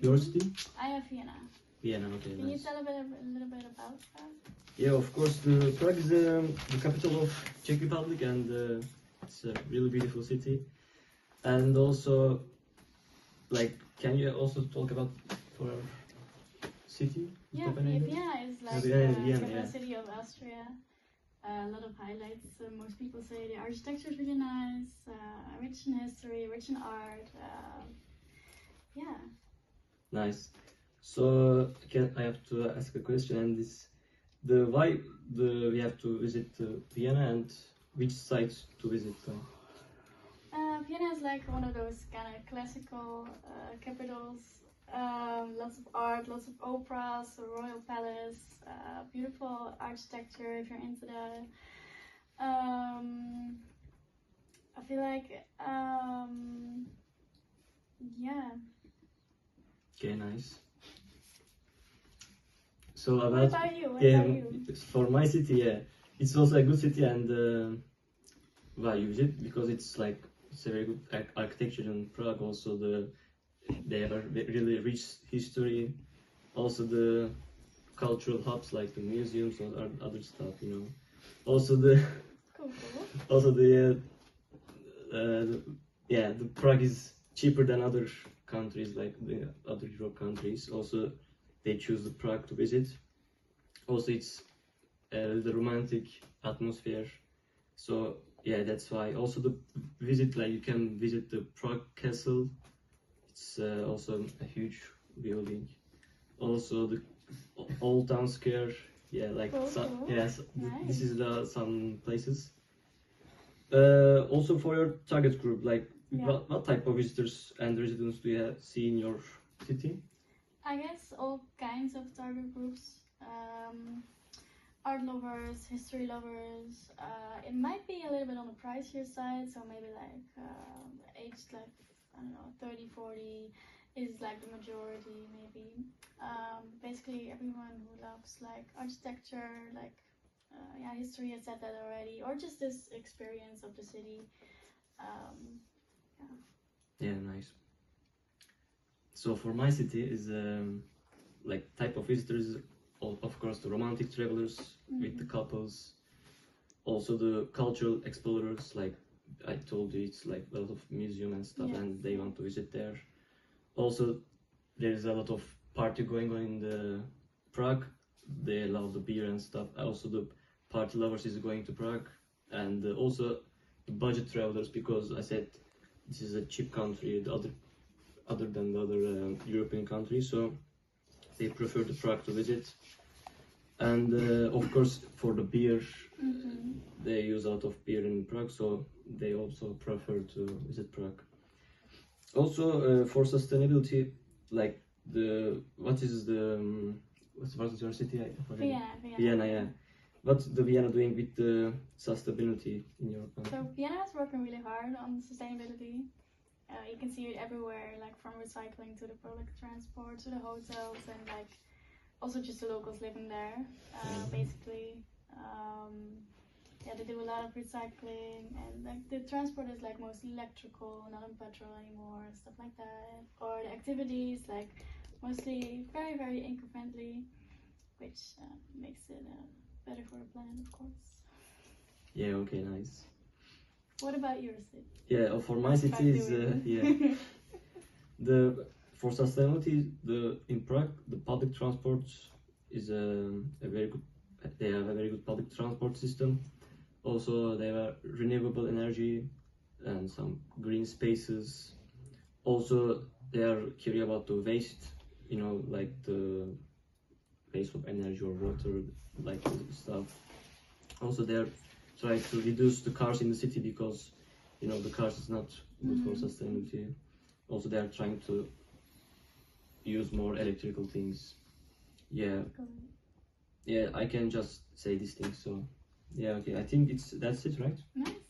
Your city? I have Vienna. Vienna, okay. Can you Nice. tell a little bit about that? Yeah, of course. The Prague is the capital of Czech Republic, and it's a really beautiful city. And also, like, can you also talk about for our city? Yeah, Copenhagen? Vienna is like Vienna, the Vienna, capital yeah. city of Austria. A lot of highlights. Most people say the architecture is really nice, rich in history, rich in art. Yeah. Nice. So, I have to ask a question, and why we have to visit Vienna, and which sites to visit? Vienna is like one of those kind of classical capitals. Lots of art, lots of operas, a royal palace, beautiful architecture if you're into that. I feel like, yeah. Okay, nice. So What about you? What yeah, about you? for my city, yeah, it's also a good city, and why use it because it's a very good architecture in Prague. Also, they have a really rich history. Also, the cultural hubs like the museums or other stuff, you know. Also, Cool. also the Prague is cheaper than other countries like the other Europe countries. Also, they choose the Prague to visit. Also, it's the romantic atmosphere. So yeah, that's why. Also, the visit you can visit the Prague Castle. It's also a huge building. Also, the Old Town Square. Yeah, Cool. yes, Nice. this is some places. Also for your target group, what type of visitors and residents do you see in your city? I guess all kinds of target groups. Art lovers, history lovers. It might be a little bit on the pricier side, so maybe aged I don't know, 30, 40 is like the majority maybe. Basically everyone who loves architecture, history, I said that already, or just this experience of the city. Yeah, nice. So for my city is type of visitors, of course the romantic travelers with the couples, also the cultural explorers, like I told you, it's like a lot of museum and stuff, and they want to visit there. Also, there's a lot of party going on in the Prague. They love the beer and stuff. Also, the party lovers is going to Prague, and also the budget travelers, because I said this is a cheap country, other than the other European countries, so they prefer the Prague to visit. And of course, for the beer, they use a lot of beer in Prague, so they also prefer to visit Prague. Also, for sustainability, what is your city? Vienna, yeah. What's the Vienna doing with the sustainability in your country? So Vienna is working really hard on sustainability. You can see it everywhere, from recycling to the public transport to the hotels, and also just the locals living there. Basically, they do a lot of recycling, and the transport is mostly electrical, not on petrol anymore, stuff like that. Or the activities mostly very, very eco-friendly, which makes it better for the planet, of course. Yeah. Okay. Nice. What about your city? Yeah. For my city is for sustainability, in Prague, the public transport is a very good. They have a very good public transport system. Also, they have renewable energy and some green spaces. Also, they are curious about the waste, like the waste of energy or water, like stuff. Also, they are trying to reduce the cars in the city because, the cars is not good for sustainability. Also, they are trying to use more electrical things. Yeah. Yeah, I can just say these things. So, yeah, okay. I think that's it, right? Nice.